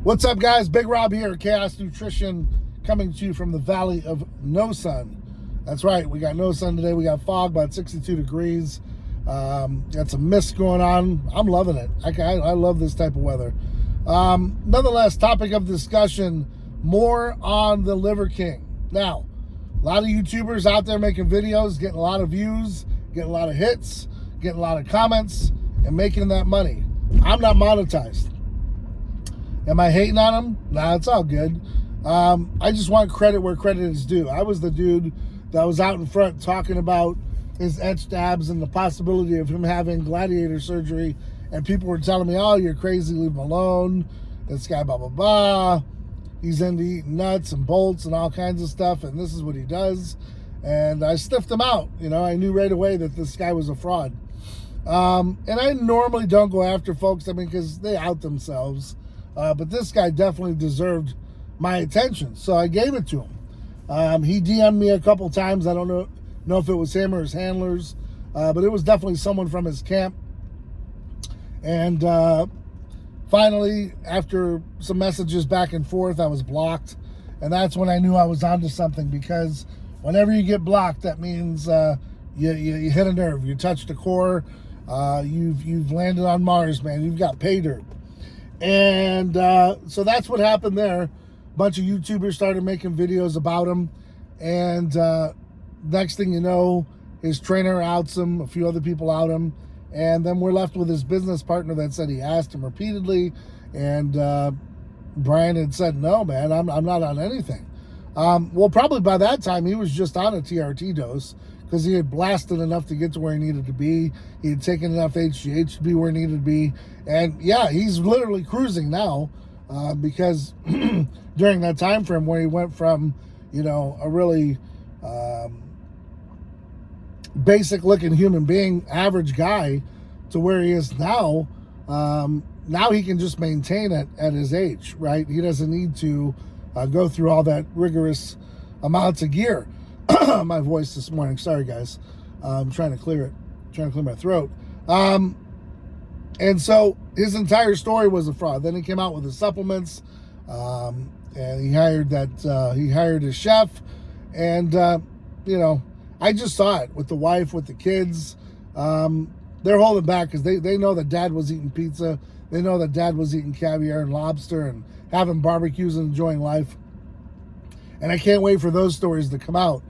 What's up, guys? Big Rob here, Chaos Nutrition, coming to you from the Valley of No Sun. That's right, we got no sun today. We got fog, about 62 degrees. Got some mist going on. I'm loving it. I love this type of weather. Nonetheless, topic of discussion, more on the Liver King. Now, a lot of YouTubers out there making videos, getting a lot of views, getting a lot of hits, getting a lot of comments, and making that money. I'm not monetized. Am I hating on him? Nah, it's all good. I just want credit where credit is due. I was the dude that was out in front talking about his etched abs and the possibility of him having gladiator surgery, and people were telling me, oh, you're crazy, leave him alone. This guy, blah, blah, blah. He's into eating nuts and bolts and all kinds of stuff, and this is what he does. And I sniffed him out. You know, I knew right away that this guy was a fraud. And I normally don't go after folks, because they out themselves. But this guy definitely deserved my attention, so I gave it to him. He DM'd me a couple times. I don't know if it was him or his handlers, but it was definitely someone from his camp. And finally, after some messages back and forth, I was blocked. And that's when I knew I was onto something, because whenever you get blocked, that means you hit a nerve. You touched a core. You've landed on Mars, man. You've got pay dirt. And so that's what happened there. A bunch of YouTubers started making videos about him. And next thing you know, his trainer outs him. A few other out him. And then we're left with his business partner that said he asked him repeatedly. And Brian had said, no, man, I'm not on anything. Well, probably by that time, he was just on a TRT dose, because he had blasted enough to get to where he needed to be. He had taken enough HGH to be where he needed to be. And yeah, he's literally cruising now, because during that time frame where he went from, a really basic looking human being, average guy, to where he is now, now he can just maintain it at his age, right? He doesn't need to go through all that rigorous amounts of gear. My voice this morning, sorry guys. I'm trying to clear my throat. And so his entire story was a fraud. Then he came out with his supplements, and he hired his chef, and I just saw it with the wife, with the kids. They're holding back because they know that dad was eating pizza. They know that dad was eating caviar and lobster and having barbecues and enjoying life. And I can't wait for those stories to come out.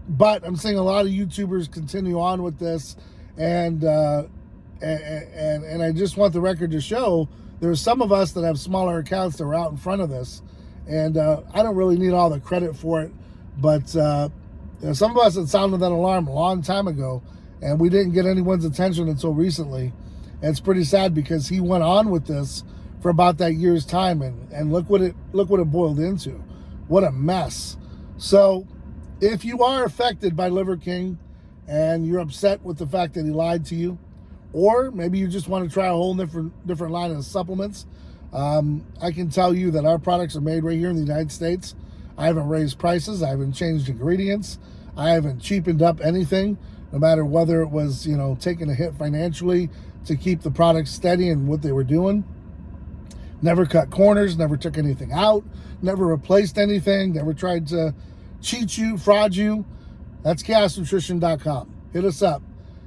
But I'm seeing a lot of YouTubers continue on with this, and I just want the record to show there's some of us that have smaller accounts that are out in front of this, and I don't really need all the credit for it, but some of us had sounded that alarm a long time ago, and we didn't get anyone's attention until recently. And it's pretty sad, because he went on with this for about that year's time, and look what it boiled into. What a mess. So if you are affected by Liver King and you're upset with the fact that he lied to you, or maybe you just want to try a whole different line of supplements, I can tell you that our products are made right here in the United States. I haven't raised prices. I haven't changed ingredients. I haven't cheapened up anything, no matter whether it was, taking a hit financially to keep the product steady and what they were doing. Never cut corners, never took anything out, never replaced anything, never tried to cheat you, fraud you. That's chaosnutrition.com. Hit us up.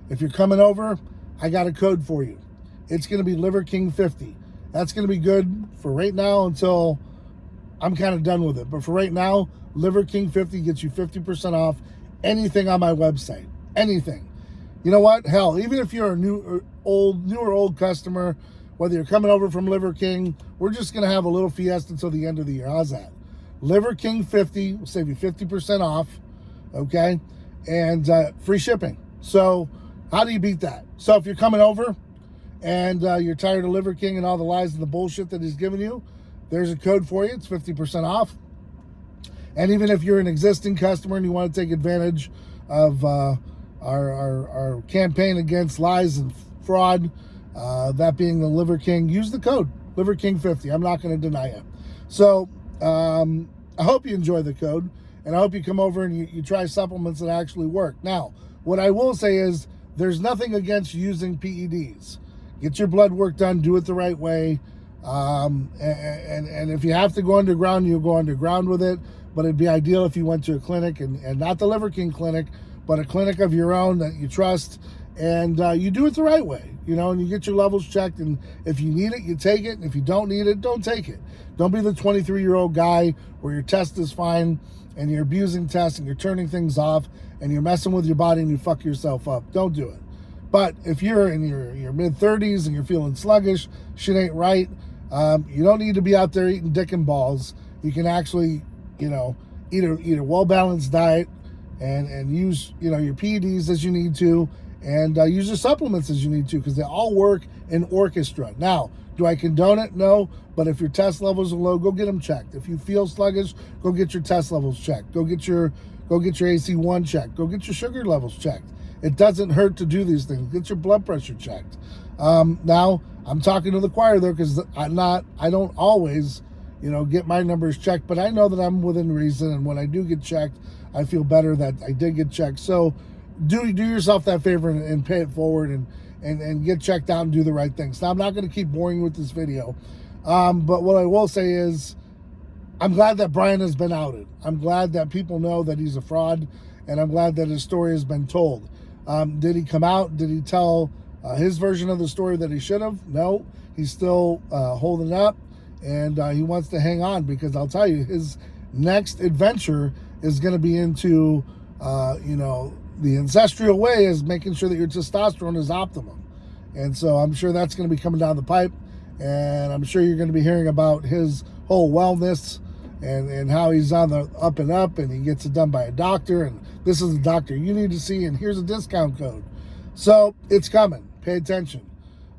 If you're coming over, I got a code for you. It's going to be Liver King 50. That's going to be good for right now until I'm kind of done with it. But for right now, Liver King 50 gets you 50% off anything on my website. Anything. You know what? Hell, even if you're a new or old customer, whether you're coming over from Liver King, we're just going to have a little fiesta until the end of the year. How's that? Liver King 50 will save you 50% off, okay? And free shipping. So how do you beat that? So if you're coming over and you're tired of Liver King and all the lies and the bullshit that he's giving you, there's a code for you. It's 50% off. And even if you're an existing customer and you want to take advantage of our campaign against lies and fraud, that being the Liver King, use the code Liver King 50. I'm not going to deny it. So I hope you enjoy the code, and I hope you come over and you try supplements that actually work. Now, what I will say is there's nothing against using PEDs. Get your blood work done, do it the right way. And if you have to go underground, you'll go underground with it. But it'd be ideal if you went to a clinic, and not the Liver King clinic, but a clinic of your own that you trust, and you do it the right way, and you get your levels checked. And if you need it, you take it. And if you don't need it, don't take it. Don't be the 23-year-old guy where your test is fine and you're abusing tests and you're turning things off and you're messing with your body and you fuck yourself up. Don't do it. But if you're in your mid-30s and you're feeling sluggish, shit ain't right, you don't need to be out there eating dick and balls. You can actually, eat a well-balanced diet and use, your PEDs as you need to, and use your supplements as you need to, because they all work in orchestra. Now, do I condone it? No. But if your test levels are low, go get them checked. If you feel sluggish, go get your test levels checked. Go get your AC1 checked. Go get your sugar levels checked. It doesn't hurt to do these things. Get your blood pressure checked. Now, I'm talking to the choir there, because I don't always, get my numbers checked, but I know that I'm within reason, and when I do get checked, I feel better that I did get checked. So do yourself that favor and pay it forward and get checked out and do the right things. Now, I'm not going to keep boring you with this video, but what I will say is I'm glad that Brian has been outed. I'm glad that people know that he's a fraud, and I'm glad that his story has been told. Did he come out? Did he tell his version of the story that he should have? No. He's still holding up, and he wants to hang on, because I'll tell you, his next adventure is going to be into, the ancestral way is making sure that your testosterone is optimum. And so I'm sure that's going to be coming down the pipe, and I'm sure you're going to be hearing about his whole wellness and how he's on the up and up, and he gets it done by a doctor, and this is the doctor you need to see, and here's a discount code. So it's coming. Pay attention.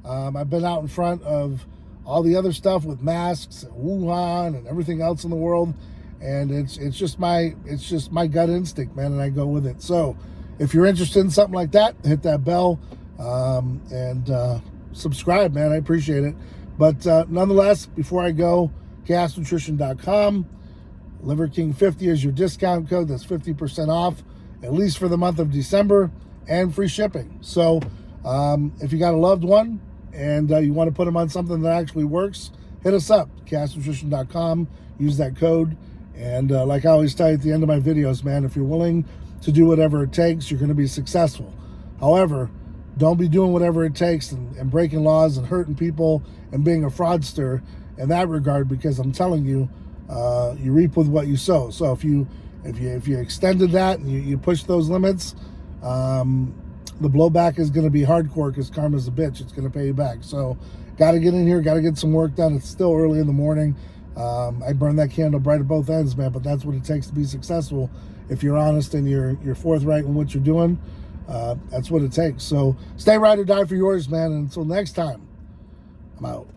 I've been out in front of all the other stuff with masks and Wuhan and everything else in the world, and it's just my gut instinct, man, and I go with it. So if you're interested in something like that, hit that bell and subscribe, man. I appreciate it. But nonetheless, before I go, chaosnutrition.com, Liver King 50 is your discount code. That's 50% off, at least for the month of December, and free shipping. So if you got a loved one and you want to put them on something that actually works, hit us up, chaosnutrition.com. Use that code. And like I always tell you at the end of my videos, man, if you're willing to do whatever it takes, you're going to be successful. However, don't be doing whatever it takes and breaking laws and hurting people and being a fraudster in that regard, because I'm telling you, you reap with what you sow. So if you extended that and you push those limits, the blowback is going to be hardcore, because karma's a bitch. It's going to pay you back. So got to get in here, got to get some work done. It's still early in the morning. I burn that candle bright at both ends, man, but that's what it takes to be successful. If you're honest and you're forthright in what you're doing, that's what it takes. So stay ride or die for yours, man. And until next time, I'm out.